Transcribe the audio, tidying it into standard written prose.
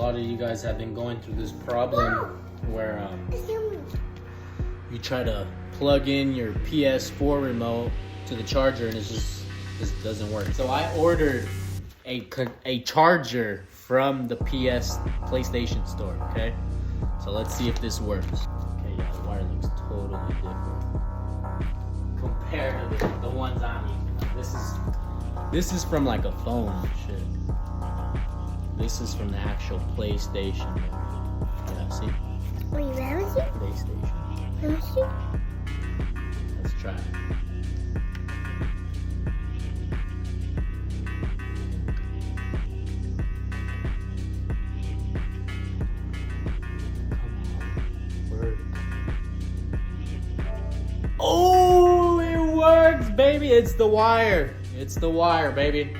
lot of you guys have been going through this problem where you try to plug in your PS4 remote to the charger and it just doesn't work. So I ordered a charger from the PlayStation store, okay? So let's see if this works. Okay, yeah, the wire looks totally different compared to the ones I'm using. This is from like a phone and shit. This is from the actual PlayStation. Yeah, see? Wait, where is it? PlayStation. Let me see. Let's try it. Oh, it works, baby. It's the wire. It's the wire, baby.